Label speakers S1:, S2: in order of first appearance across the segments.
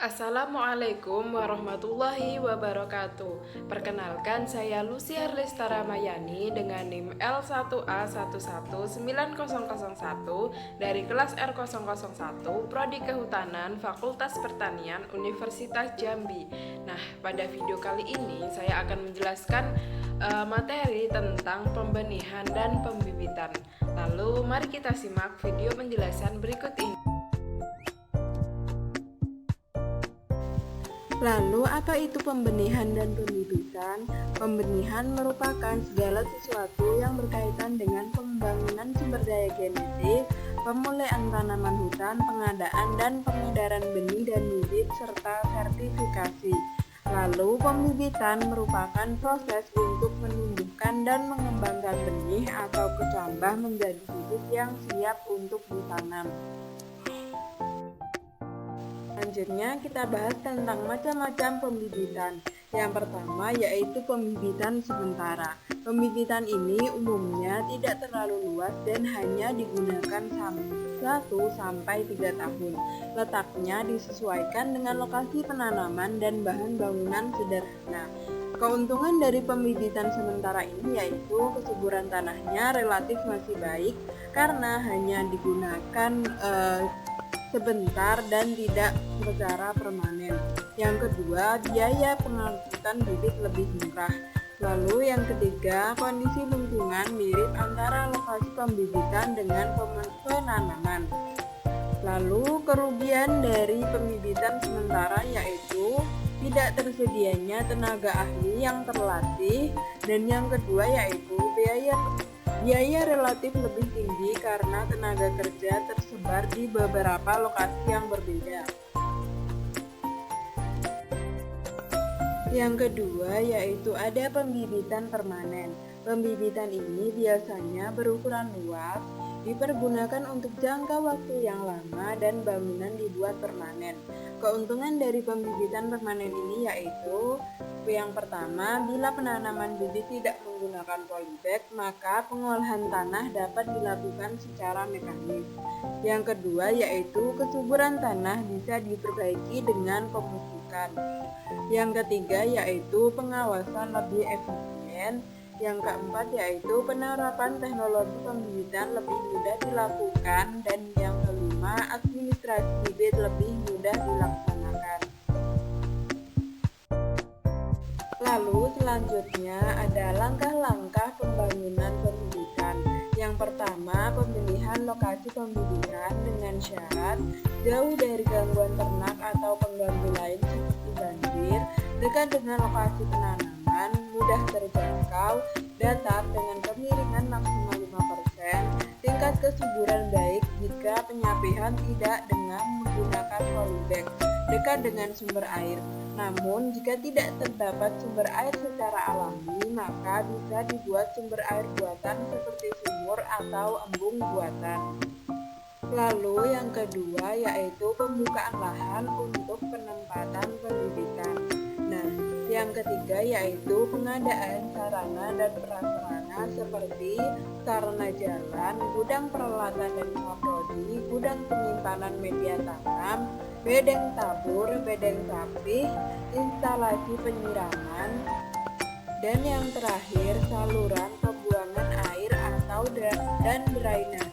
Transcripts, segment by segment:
S1: Assalamualaikum warahmatullahi wabarakatuh. Perkenalkan, saya Lucia Lestara Mayani dengan NIM L1A11901 dari kelas R001 Prodi Kehutanan Fakultas Pertanian Universitas Jambi. Nah, pada video kali ini saya akan menjelaskan materi tentang pembenihan dan pembibitan. Lalu mari kita simak video penjelasan berikut ini.
S2: Lalu, apa itu pembenihan dan pembibitan? Pembenihan merupakan segala sesuatu yang berkaitan dengan pembangunan sumber daya genetik, pemulihan tanaman hutan, pengadaan dan pengedaran benih dan bibit, serta sertifikasi. Lalu, pembibitan merupakan proses untuk menumbuhkan dan mengembangkan benih atau kecambah menjadi bibit yang siap untuk ditanam. Selanjutnya kita bahas tentang macam-macam pembibitan. Yang pertama yaitu pembibitan sementara. Pembibitan ini umumnya tidak terlalu luas dan hanya digunakan 1-3 tahun. Letaknya disesuaikan dengan lokasi penanaman dan bahan bangunan sederhana. Keuntungan dari pembibitan sementara ini yaitu kesuburan tanahnya relatif masih baik karena hanya digunakan sebentar dan tidak secara permanen. Yang kedua, biaya pengangkutan bibit lebih murah. Lalu yang ketiga, kondisi lingkungan mirip antara lokasi pembibitan dengan penanaman. Lalu kerugian dari pembibitan sementara yaitu tidak tersedianya tenaga ahli yang terlatih, dan yang kedua yaitu biaya relatif lebih tinggi karena tenaga kerja tersebar di beberapa lokasi yang berbeda. Yang kedua yaitu ada pembibitan permanen. Pembibitan ini biasanya berukuran luas, dipergunakan untuk jangka waktu yang lama dan bangunan dibuat permanen. Keuntungan dari pembibitan permanen ini yaitu yang pertama, bila penanaman bibit tidak menggunakan polybag, maka pengolahan tanah dapat dilakukan secara mekanis. Yang kedua yaitu kesuburan tanah bisa diperbaiki dengan pemupukan. Yang ketiga yaitu pengawasan lebih efisien. Yang keempat yaitu penerapan teknologi pembibitan lebih mudah dilakukan, dan yang kelima administrasi bibit lebih mudah dilaksanakan. Lalu selanjutnya ada langkah-langkah pembangunan pembibitan. Yang pertama, pemilihan lokasi pembibitan dengan syarat jauh dari gangguan ternak atau pengganggu lain seperti banjir, dekat dengan lokasi penanaman, mudah terjangkau, datar dengan kemiringan maksimal 5%, tingkat kesuburan baik jika penyapihan tidak dengan menggunakan polybag, dekat dengan sumber air. Namun, jika tidak terdapat sumber air secara alami, maka bisa dibuat sumber air buatan seperti sumur atau embung buatan. Lalu yang kedua yaitu pembukaan lahan untuk penempatan pembibitan. Nah, yang ketiga yaitu pengadaan sarana dan prasarana seperti sarana jalan, gudang peralatan dan saprodi, gudang penyimpanan media tanam, bedeng tabur, bedeng rapih, instalasi penyiraman, dan yang terakhir saluran pembuangan air atau dan drainase.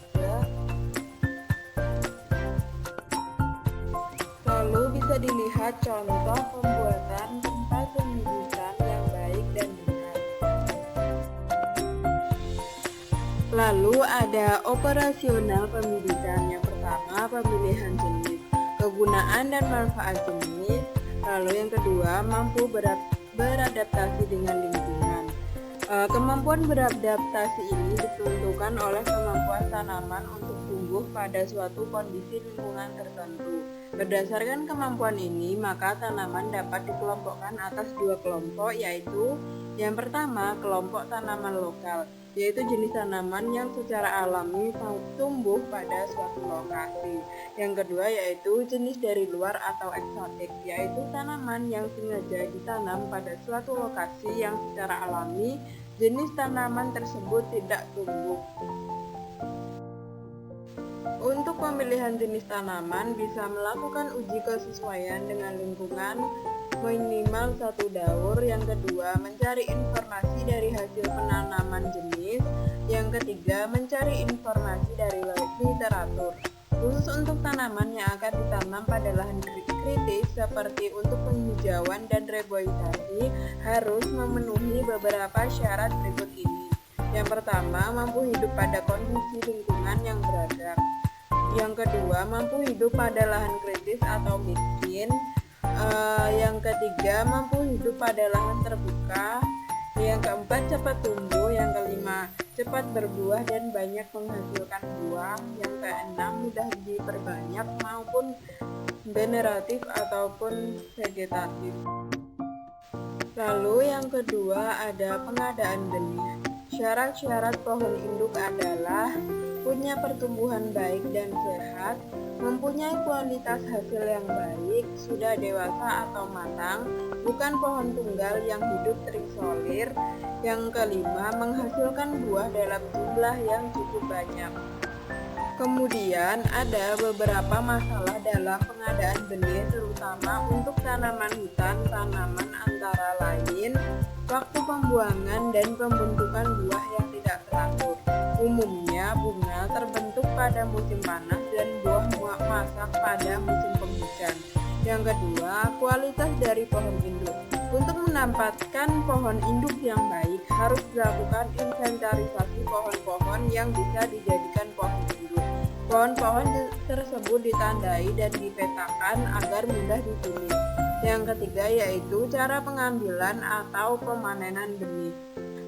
S2: Lalu bisa dilihat contoh pembuatan tempat pembibitan yang baik dan benar. Lalu ada operasional pembibitan. Yang pertama, pemilihan jenis, kegunaan dan manfaat jenis. Lalu yang kedua, mampu beradaptasi dengan lingkungan. Kemampuan beradaptasi ini ditentukan oleh kemampuan tanaman untuk tumbuh pada suatu kondisi lingkungan tertentu. Berdasarkan kemampuan ini, maka tanaman dapat dikelompokkan atas 2 kelompok, yaitu yang pertama, kelompok tanaman lokal, yaitu jenis tanaman yang secara alami tumbuh pada suatu lokasi. Yang kedua yaitu jenis dari luar atau eksotik, yaitu tanaman yang sengaja ditanam pada suatu lokasi yang secara alami jenis tanaman tersebut tidak tumbuh. Untuk pemilihan jenis tanaman bisa melakukan uji kesesuaian dengan lingkungan minimal 1 daur. Yang kedua, mencari informasi dari hasil penanaman jenis. Yang ketiga, mencari informasi dari literatur. Khusus untuk tanaman yang akan ditanam pada lahan kritis seperti untuk penghijauan dan reboisasi harus memenuhi beberapa syarat berikut ini. Yang pertama, mampu hidup pada kondisi lingkungan yang beragam. Yang kedua, mampu hidup pada lahan kritis atau miskin. Yang ketiga, mampu hidup pada lahan terbuka. Yang keempat, cepat tumbuh. Yang kelima, cepat berbuah dan banyak menghasilkan buah. Yang keenam, mudah diperbanyak maupun generatif ataupun vegetatif. Lalu yang kedua ada pengadaan benih. Syarat-syarat pohon induk adalah punya pertumbuhan baik dan sehat, mempunyai kualitas hasil yang baik, sudah dewasa atau matang, bukan pohon tunggal yang hidup terisolir. Yang kelima, menghasilkan buah dalam jumlah yang cukup banyak. Kemudian ada beberapa masalah dalam pengadaan benih terutama untuk tanaman hutan, tanaman antara lain, waktu pembuangan dan pembentukan buah yang tidak teratur. Umumnya bunga terbentuk pada musim panas dan buah masak pada musim penghujan. Yang kedua, kualitas dari pohon induk. Untuk mendapatkan pohon induk yang baik harus dilakukan inventarisasi pohon-pohon yang bisa dijadikan pohon induk. Pohon-pohon tersebut ditandai dan dipetakan agar mudah dipilih. Yang ketiga yaitu cara pengambilan atau pemanenan benih.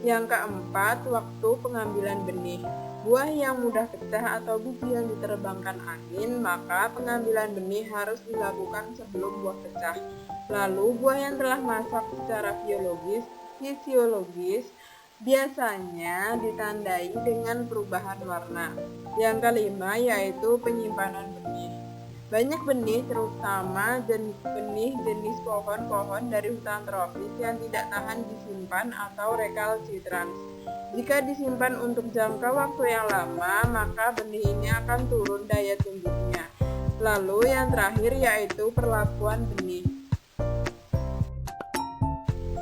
S2: Yang keempat, waktu pengambilan benih. Buah yang mudah pecah atau biji yang diterbangkan angin, maka pengambilan benih harus dilakukan sebelum buah pecah. Lalu buah yang telah masak secara fisiologis biasanya ditandai dengan perubahan warna. Yang kelima yaitu penyimpanan benih. Banyak benih, terutama benih jenis pohon-pohon dari hutan tropis yang tidak tahan disimpan atau recalcitrans. Jika disimpan untuk jangka waktu yang lama, maka benih ini akan turun daya tumbuhnya. Lalu yang terakhir yaitu perlakuan benih.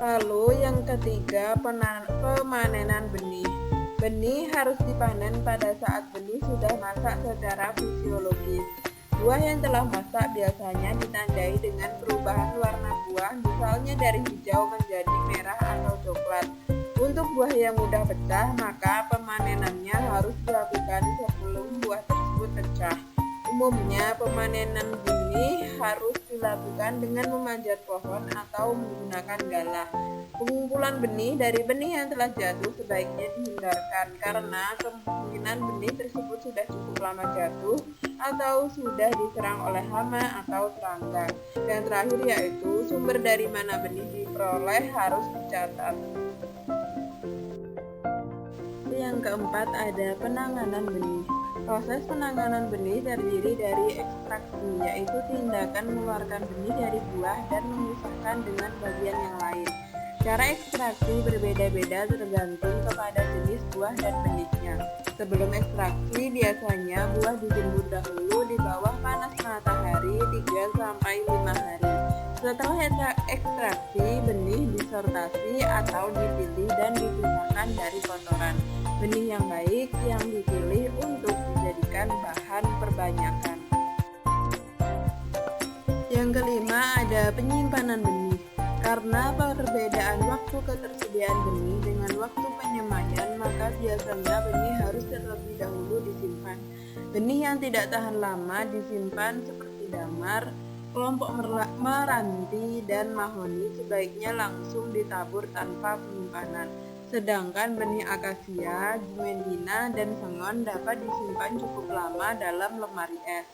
S2: Lalu yang ketiga, pemanenan benih. Benih harus dipanen pada saat benih sudah masak secara fisiologis. Buah yang telah masak biasanya ditandai dengan perubahan warna buah, misalnya dari hijau menjadi merah atau coklat. Untuk buah yang mudah pecah, maka pemanenannya harus dilakukan sebelum buah tersebut pecah. Umumnya, pemanenan benih harus dilakukan dengan memanjat pohon atau menggunakan galah. Pengumpulan benih dari benih yang telah jatuh sebaiknya dihindarkan karena kemungkinan benih tersebut sudah cukup lama jatuh atau sudah diserang oleh hama atau serangga. Yang terakhir yaitu sumber dari mana benih diperoleh harus dicatat. Yang keempat ada penanganan benih. Proses penanganan benih terdiri dari ekstraksi, yaitu tindakan mengeluarkan benih dari buah dan memisahkan dengan bagian yang lain. Cara ekstraksi berbeda-beda tergantung kepada jenis buah dan benihnya. Sebelum ekstraksi, biasanya buah dijemur dahulu di bawah panas matahari 3-5 hari. Setelah ekstraksi, benih disortasi atau dipilih dan dipisahkan dari kotoran. Benih yang baik yang dipilih untuk dijadikan bahan perbanyakan. Yang kelima ada penyimpanan benih. Karena perbedaan waktu ketersediaan benih dengan waktu penyemaian, maka biasanya benih harus terlebih dahulu disimpan. Benih yang tidak tahan lama disimpan seperti damar, kelompok meranti, dan mahoni sebaiknya langsung ditabur tanpa penyimpanan. Sedangkan benih akasia, gimendina, dan sengon dapat disimpan cukup lama dalam lemari es.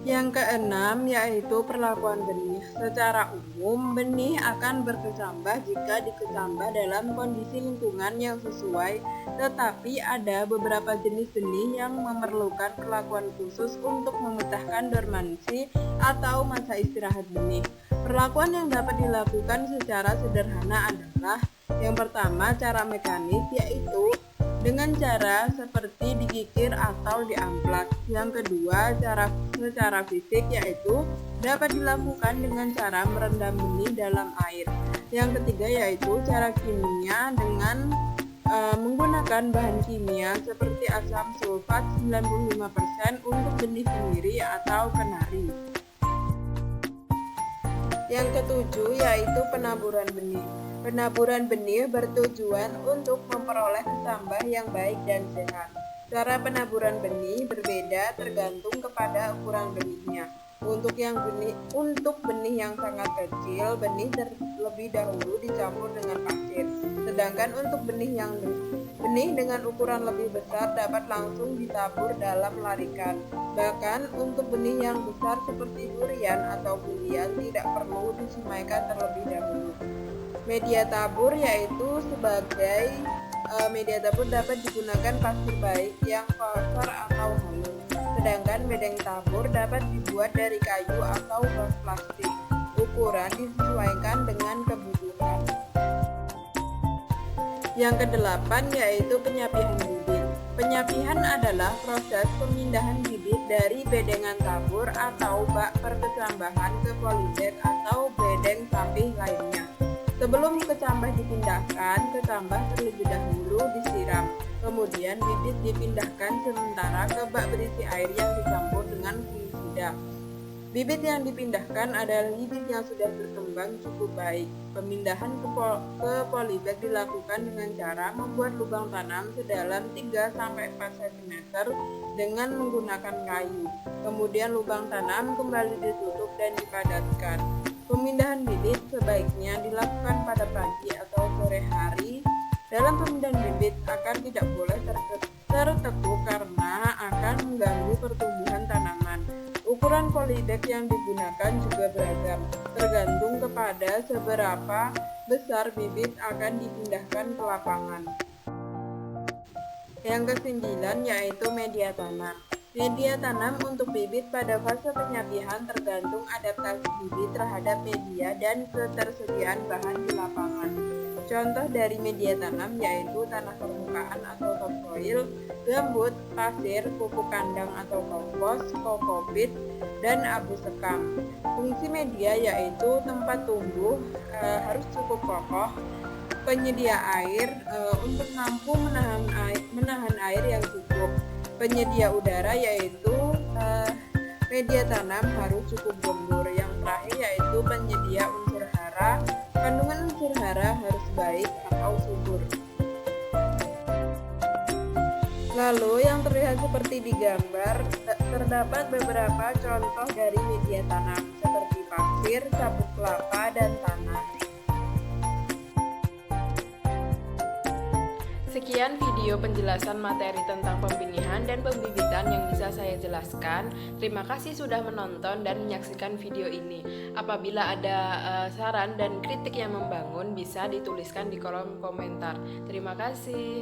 S2: Yang keenam yaitu perlakuan benih. Secara umum, benih akan berkecambah jika dikecambah dalam kondisi lingkungan yang sesuai, tetapi ada beberapa jenis benih yang memerlukan perlakuan khusus untuk memecahkan dormansi atau masa istirahat benih. Perlakuan yang dapat dilakukan secara sederhana adalah yang pertama, cara mekanis, yaitu dengan cara seperti digigit atau diamplas. Yang kedua, secara fisik yaitu dapat dilakukan dengan cara merendam benih dalam air. Yang ketiga yaitu cara kimia dengan menggunakan bahan kimia seperti asam sulfat 95% untuk benih sendiri atau kenari. Yang ketujuh yaitu penaburan benih. Penaburan benih bertujuan untuk memperoleh tambah yang baik dan sehat. Cara penaburan benih berbeda tergantung kepada ukuran benihnya. Untuk benih yang sangat kecil, benih terlebih dahulu dicampur dengan pasir. Sedangkan untuk benih dengan ukuran lebih besar dapat langsung ditabur dalam larikan. Bahkan untuk benih yang besar seperti durian atau bulian tidak perlu disemaikan terlebih dahulu. Media tabur yaitu sebagai media tabur dapat digunakan pasir baik yang kotor atau halus. Sedangkan bedeng tabur dapat dibuat dari kayu atau bak plastik. Ukuran disesuaikan dengan kebutuhan. Yang kedelapan yaitu penyapihan bibit. Penyapihan adalah proses pemindahan bibit dari bedengan tabur atau bak perkecambahan ke polybag atau bedeng sapih lainnya. Sebelum kecambah dipindahkan, kecambah terlebih dahulu disiram. Kemudian bibit dipindahkan sementara ke bak berisi air yang dicampur dengan fungisida. Bibit yang dipindahkan adalah bibit yang sudah berkembang cukup baik. Pemindahan ke polybag dilakukan dengan cara membuat lubang tanam sedalam 3-4 cm dengan menggunakan kayu. Kemudian lubang tanam kembali ditutup dan dipadatkan. Pemindahan bibit sebaiknya dilakukan pada pagi atau sore hari. Dalam pemindahan bibit akar tidak boleh tertekuk karena akan mengganggu pertumbuhan tanaman. Ukuran polybag yang digunakan juga beragam, tergantung kepada seberapa besar bibit akan dipindahkan ke lapangan. Yang kesembilan yaitu media tanam. Media tanam untuk bibit pada fase penyapihan tergantung adaptasi bibit terhadap media dan ketersediaan bahan di lapangan. Contoh dari media tanam yaitu tanah permukaan atau topsoil, gambut, pasir, pupuk kandang atau kompos, kokopit, dan abu sekam. Fungsi media yaitu tempat tumbuh harus cukup kokoh, penyedia air untuk mampu menahan air yang cukup, penyedia udara yaitu media tanam harus cukup gembur. Yang terakhir yaitu penyedia unsur hara, kandungan unsur hara harus baik atau subur. Lalu yang terlihat seperti di gambar, terdapat beberapa contoh dari media tanam seperti pasir, sabut kelapa, dan tanah.
S1: Sekian video penjelasan materi tentang pembenihan dan pembibitan yang bisa saya jelaskan. Terima kasih sudah menonton dan menyaksikan video ini. Apabila ada saran dan kritik yang membangun, bisa dituliskan di kolom komentar. Terima kasih.